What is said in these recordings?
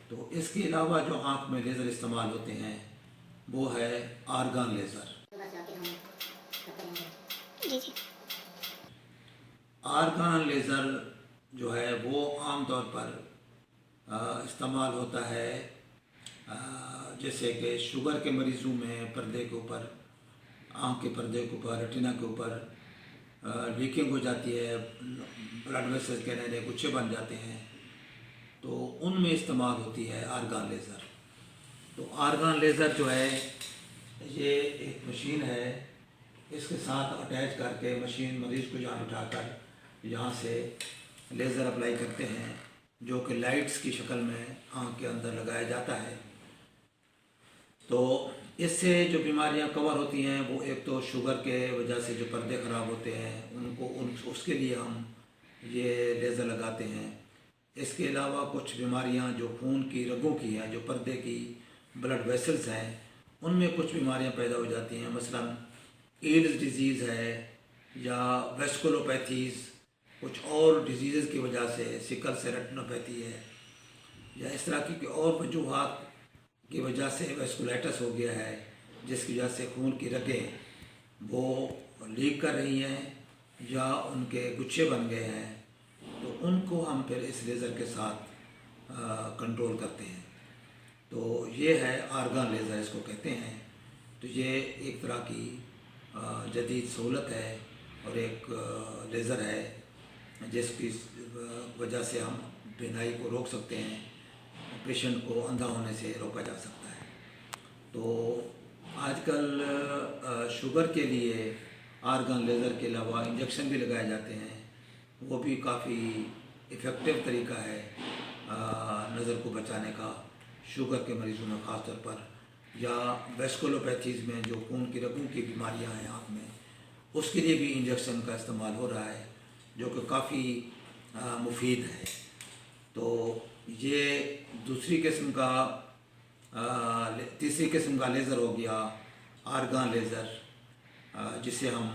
तो इसके अलावा जो आँख में लेज़र इस्तेमाल होते हैं वो है आर्गन लेज़र। जी जी। आर्गन लेज़र जो है वो आम तौर पर इस्तेमाल होता है जैसे कि शुगर के मरीज़ों में पर्दे के ऊपर, आँख के पर्दे के ऊपर, रेटिना के ऊपर लीकिंग हो जाती है, ब्लड वेसल्स के नए नए गुच्छे बन जाते हैं, तो उनमें इस्तेमाल होती है आर्गन लेज़र। तो आर्गन लेज़र जो है ये एक मशीन है, इसके साथ अटैच करके मशीन मरीज़ को यहाँ बिठाकर यहाँ से लेज़र अप्लाई करते हैं, जो कि लाइट्स की शक्ल में आँख के अंदर लगाया जाता है। तो इससे जो बीमारियां कवर होती हैं वो एक तो शुगर के वजह से जो पर्दे ख़राब होते हैं उसके लिए हम ये लेज़र लगाते हैं। इसके अलावा कुछ बीमारियां जो खून की रगों की हैं, जो पर्दे की ब्लड वेसल्स हैं, उनमें कुछ बीमारियां पैदा हो जाती हैं, मसलन एड्स डिजीज़ है या वेस्कुलोपैथीज़, कुछ और डिजीज़ की वजह से, सिकल सेल रेटिनोपैथी है या इस तरह की और वजूहात की वजह से वेस्कुलाइटिस हो गया है, जिसकी वजह से खून की रगें वो लीक कर रही हैं या उनके गुच्छे बन गए हैं, तो उनको हम फिर इस लेज़र के साथ कंट्रोल करते हैं। तो ये है आर्गन लेज़र, इसको कहते हैं। तो ये एक तरह की जदीद सहूलत है और एक लेज़र है जिसकी वजह से हम बीमारी को रोक सकते हैं, पेशेंट को अंधा होने से रोका जा सकता है। तो आजकल शुगर के लिए आर्गन लेज़र के अलावा इंजेक्शन भी लगाए जाते हैं, वो भी काफ़ी इफ़ेक्टिव तरीका है नज़र को बचाने का, शुगर के मरीज़ों में ख़ास तौर पर, या वेस्कुलोपैथीज़ में जो खून की रगों की बीमारियां हैं आँख में, उसके लिए भी इंजेक्शन का इस्तेमाल हो रहा है, जो कि काफ़ी मुफीद है। तो ये दूसरी किस्म का तीसरी किस्म का लेज़र हो गया आर्गन लेज़र, जिसे हम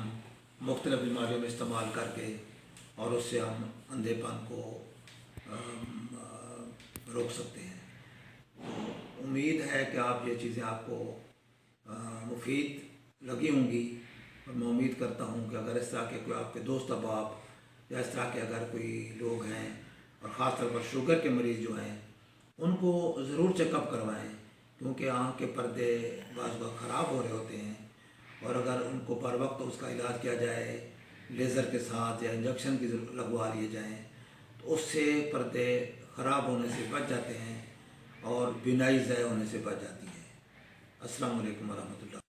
मुख्तलिफ़ बीमारियों में इस्तेमाल करके और उससे हम अंधेपन को रोक सकते हैं। तो उम्मीद है कि आप ये चीज़ें आपको मुफीद लगी होंगी, और मैं उम्मीद करता हूँ कि अगर इस तरह के कोई आपके दोस्त अहबाब या इस तरह के अगर कोई लोग हैं, और ख़ास तौर पर शुगर के मरीज़ जो हैं, उनको ज़रूर चेकअप करवाएं, क्योंकि आँख के पर्दे बाज़ ख़राब हो रहे होते हैं, और अगर उनको बर वक्त उसका इलाज किया जाए लेज़र के साथ या इंजेक्शन की लगवा लिए जाएँ, तो उससे पर्दे ख़राब होने से बच जाते हैं और बीनाई ज़ाय होने से बच जाती है। अस्सलाम वालेकुम वरहमतुल्लाह।